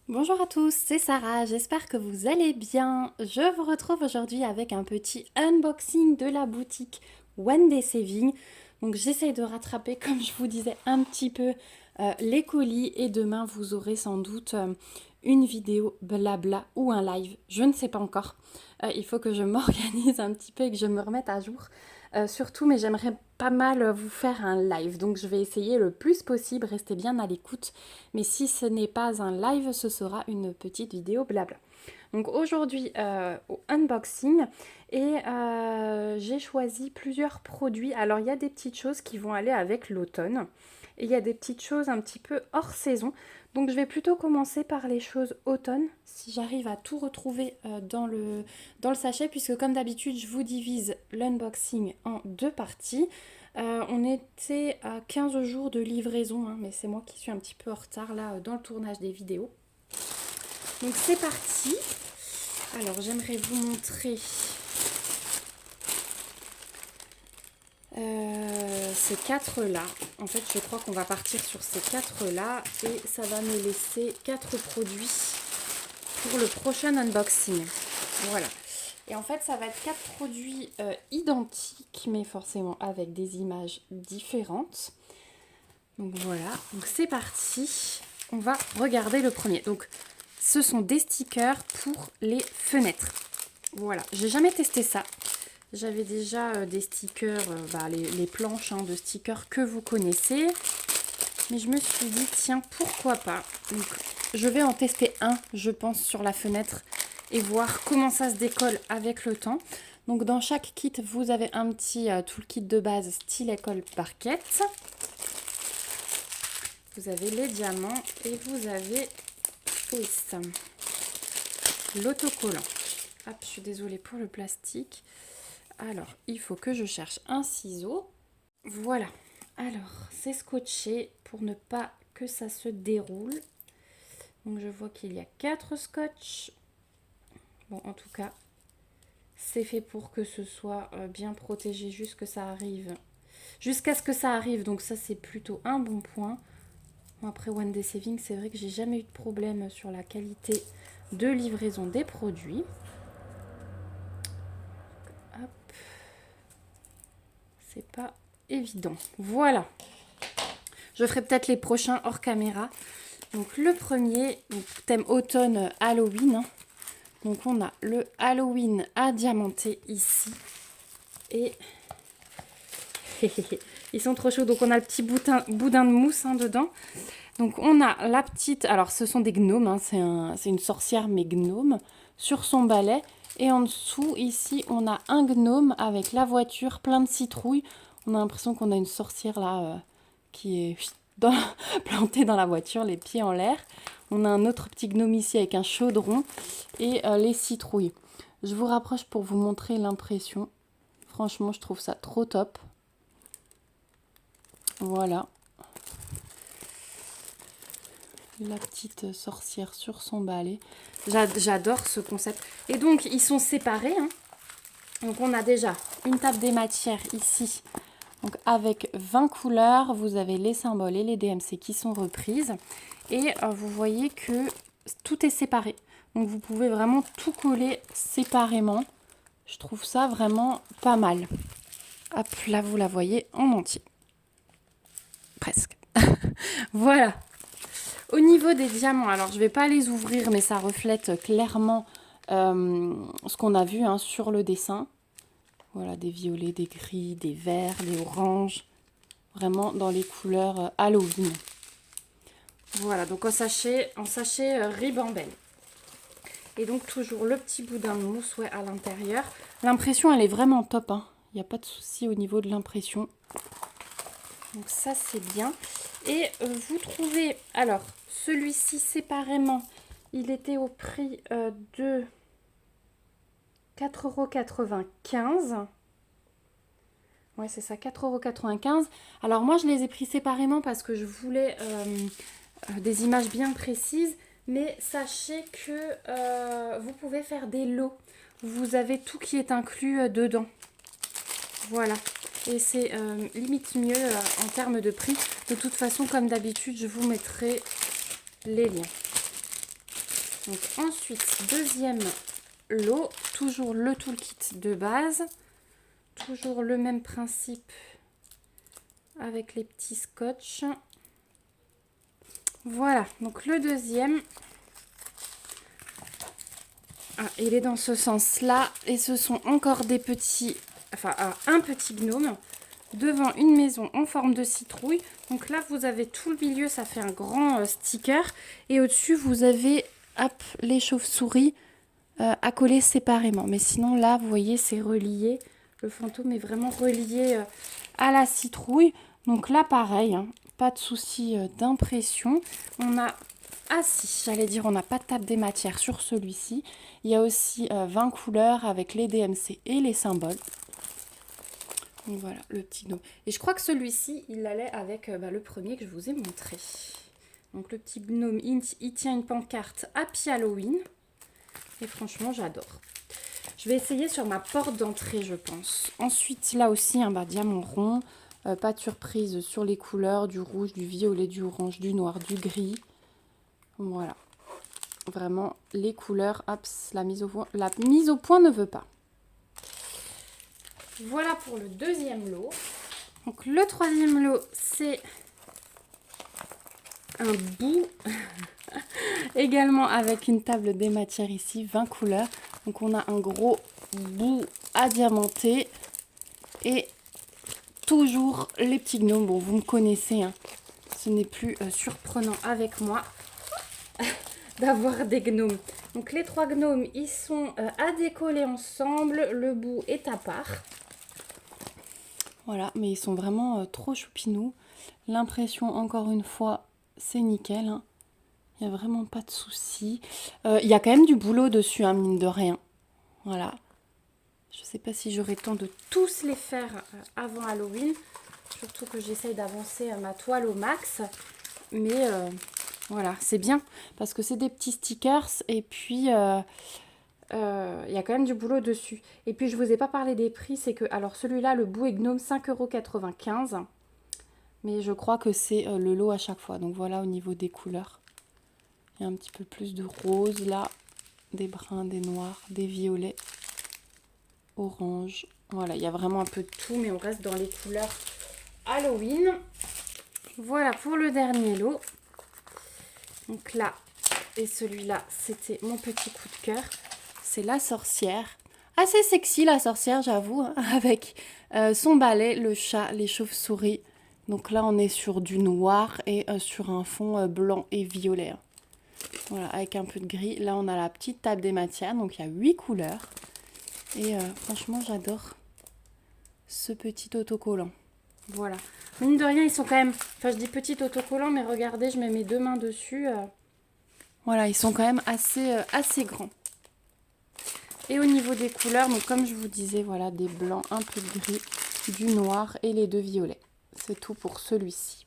Bonjour à tous, c'est Sarah, j'espère que vous allez bien. Je vous retrouve aujourd'hui avec un petit unboxing de la boutique One Day Saving. Donc j'essaye de rattraper, comme je vous disais, un petit peu les colis et demain vous aurez sans doute une vidéo blabla ou un live, je ne sais pas encore. Il faut que je m'organise un petit peu et que je me remette à jour. Surtout, mais j'aimerais pas mal vous faire un live, donc je vais essayer le plus possible, restez bien à l'écoute. Mais si ce n'est pas un live, ce sera une petite vidéo blabla. Donc aujourd'hui au unboxing et j'ai choisi plusieurs produits. Alors il y a des petites choses qui vont aller avec l'automne et il y a des petites choses un petit peu hors saison. Donc je vais plutôt commencer par les choses automne, si j'arrive à tout retrouver dans le sachet, puisque comme d'habitude je vous divise l'unboxing en deux parties. On était à 15 jours de livraison, hein, mais c'est moi qui suis un petit peu en retard là dans le tournage des vidéos. Donc c'est parti. Alors j'aimerais vous montrer ces quatre là. En fait je crois qu'on va partir sur ces quatre là et ça va me laisser quatre produits pour le prochain unboxing. Voilà. Et en fait ça va être quatre produits identiques mais forcément avec des images différentes. Donc voilà, donc c'est parti. On va regarder le premier. Donc ce sont des stickers pour les fenêtres. Voilà, j'ai jamais testé ça. J'avais déjà des stickers, les planches de stickers que vous connaissez. Mais je me suis dit, tiens, pourquoi pas. Donc, je vais en tester un, je pense, sur la fenêtre et voir comment ça se décolle avec le temps. Donc, dans chaque kit, vous avez un petit toolkit de base style école parquette. Vous avez les diamants et vous avez l'autocollant. Hop, je suis désolée pour le plastique. Alors, il faut que je cherche un ciseau. Voilà. Alors, c'est scotché pour ne pas que ça se déroule. Donc, je vois qu'il y a 4 scotch. Bon, en tout cas, c'est fait pour que ce soit bien protégé jusqu'à ce que ça arrive. Donc, ça, c'est plutôt un bon point. Bon, après One Day Saving, c'est vrai que j'ai jamais eu de problème sur la qualité de livraison des produits. Hop. C'est pas évident. Voilà. Je ferai peut-être les prochains hors caméra. Donc le premier, donc, thème automne Halloween. Hein. Donc on a le Halloween à diamanter ici. Et ils sont trop chauds. Donc on a le petit boudin de mousse dedans. Donc on a la petite, alors ce sont des gnomes, hein, c'est une sorcière mais gnome, sur son balai. Et en dessous, ici, on a un gnome avec la voiture, plein de citrouilles. On a l'impression qu'on a une sorcière là qui est plantée dans la voiture, les pieds en l'air. On a un autre petit gnome ici avec un chaudron et les citrouilles. Je vous rapproche pour vous montrer l'impression. Franchement, je trouve ça trop top. Voilà. La petite sorcière sur son balai. J'adore ce concept. Et donc, ils sont séparés. Hein. Donc, on a déjà une table des matières ici. Donc, avec 20 couleurs, vous avez les symboles et les DMC qui sont reprises. Et vous voyez que tout est séparé. Donc, vous pouvez vraiment tout coller séparément. Je trouve ça vraiment pas mal. Hop, là, vous la voyez en entier. Presque. Voilà. Au niveau des diamants, alors je ne vais pas les ouvrir, mais ça reflète clairement ce qu'on a vu sur le dessin. Voilà, des violets, des gris, des verts, des oranges. Vraiment dans les couleurs Halloween. Voilà, donc en sachet Ribambelle. Et donc toujours le petit boudin de mousse à l'intérieur. L'impression, elle est vraiment top. Hein. Il n'y a pas de souci au niveau de l'impression. Donc ça, c'est bien. Et vous trouvez, alors, celui-ci séparément, il était au prix de 4,95 €. Ouais, c'est ça, 4,95 €. Alors moi, je les ai pris séparément parce que je voulais des images bien précises. Mais sachez que vous pouvez faire des lots. Vous avez tout qui est inclus dedans. Voilà. Et c'est limite mieux en termes de prix. De toute façon, comme d'habitude, je vous mettrai les liens. Donc ensuite, deuxième lot, toujours le toolkit de base. Toujours le même principe avec les petits scotch. Voilà, donc le deuxième. Il est dans ce sens-là. Et ce sont encore des petits, enfin un petit gnome devant une maison en forme de citrouille. Donc là, vous avez tout le milieu, ça fait un grand sticker. Et au-dessus, vous avez hop, les chauves-souris à coller séparément. Mais sinon, là, vous voyez, c'est relié. Le fantôme est vraiment relié à la citrouille. Donc là, pareil, hein, pas de souci d'impression. On a... Ah si, j'allais dire, on n'a pas de table des matières sur celui-ci. Il y a aussi 20 couleurs avec les DMC et les symboles. Donc voilà, le petit gnome. Et je crois que celui-ci, il allait avec le premier que je vous ai montré. Donc le petit gnome, il tient une pancarte Happy Halloween. Et franchement, j'adore. Je vais essayer sur ma porte d'entrée, je pense. Ensuite, là aussi, diamant rond. Pas de surprise sur les couleurs, du rouge, du violet, du orange, du noir, du gris. Voilà. Vraiment, les couleurs, hop, la mise au point ne veut pas. Voilà pour le deuxième lot. Donc le troisième lot, c'est un bout. Également avec une table des matières ici, 20 couleurs. Donc on a un gros bout à diamanter. Et toujours les petits gnomes. Bon, vous me connaissez, hein. Ce n'est plus surprenant avec moi d'avoir des gnomes. Donc les trois gnomes, ils sont à décoller ensemble. Le bout est à part. Voilà, mais ils sont vraiment trop choupinous. L'impression, encore une fois, c'est nickel, hein. Il n'y a vraiment pas de souci. Il y a quand même du boulot dessus, hein, mine de rien. Voilà. Je ne sais pas si j'aurai le temps de tous les faire avant Halloween. Surtout que j'essaye d'avancer ma toile au max. Mais voilà, c'est bien. Parce que c'est des petits stickers. Et puis, il y a quand même du boulot dessus. Et puis, je ne vous ai pas parlé des prix. C'est que, alors celui-là, le bout est gnome, 5,95 €. Mais je crois que c'est le lot à chaque fois. Donc voilà, au niveau des couleurs. Il y a un petit peu plus de rose là. Des bruns, des noirs, des violets. Orange. Voilà, il y a vraiment un peu de tout, mais on reste dans les couleurs Halloween. Voilà pour le dernier lot. Donc là, et celui-là, c'était mon petit coup de cœur. C'est la sorcière. Assez sexy la sorcière, j'avoue, hein, avec son balai, le chat, les chauves-souris. Donc là, on est sur du noir et sur un fond blanc et violet. Hein. Voilà, avec un peu de gris. Là, on a la petite table des matières, donc il y a 8 couleurs. Et franchement, j'adore ce petit autocollant. Voilà. Mine de rien, ils sont quand même... Enfin, je dis petit autocollant, mais regardez, je mets mes deux mains dessus. Voilà, ils sont quand même assez grands. Et au niveau des couleurs, donc comme je vous disais, voilà, des blancs, un peu de gris, du noir et les deux violets. C'est tout pour celui-ci.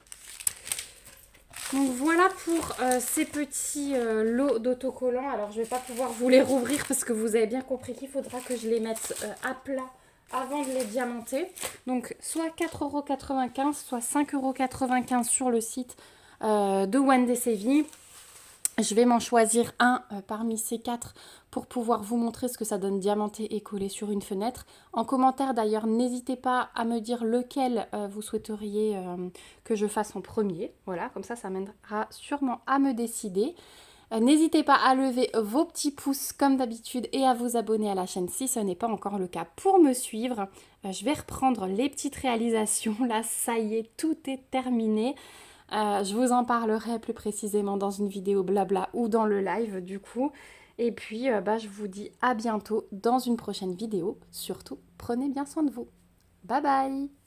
Donc voilà pour ces petits lots d'autocollants. Alors je ne vais pas pouvoir vous les rouvrir parce que vous avez bien compris qu'il faudra que je les mette à plat avant de les diamanter. Donc soit 4,95 €, soit 5,95 € sur le site de One Day Saving. Je vais m'en choisir un parmi ces 4 pour pouvoir vous montrer ce que ça donne diamanté et collé sur une fenêtre. En commentaire d'ailleurs, n'hésitez pas à me dire lequel vous souhaiteriez que je fasse en premier. Voilà, comme ça, ça m'aidera sûrement à me décider. N'hésitez pas à lever vos petits pouces comme d'habitude et à vous abonner à la chaîne si ce n'est pas encore le cas pour me suivre. Je vais reprendre les petites réalisations. Là, ça y est, tout est terminé. Je vous en parlerai plus précisément dans une vidéo blabla ou dans le live du coup. Et puis, je vous dis à bientôt dans une prochaine vidéo. Surtout, prenez bien soin de vous. Bye bye!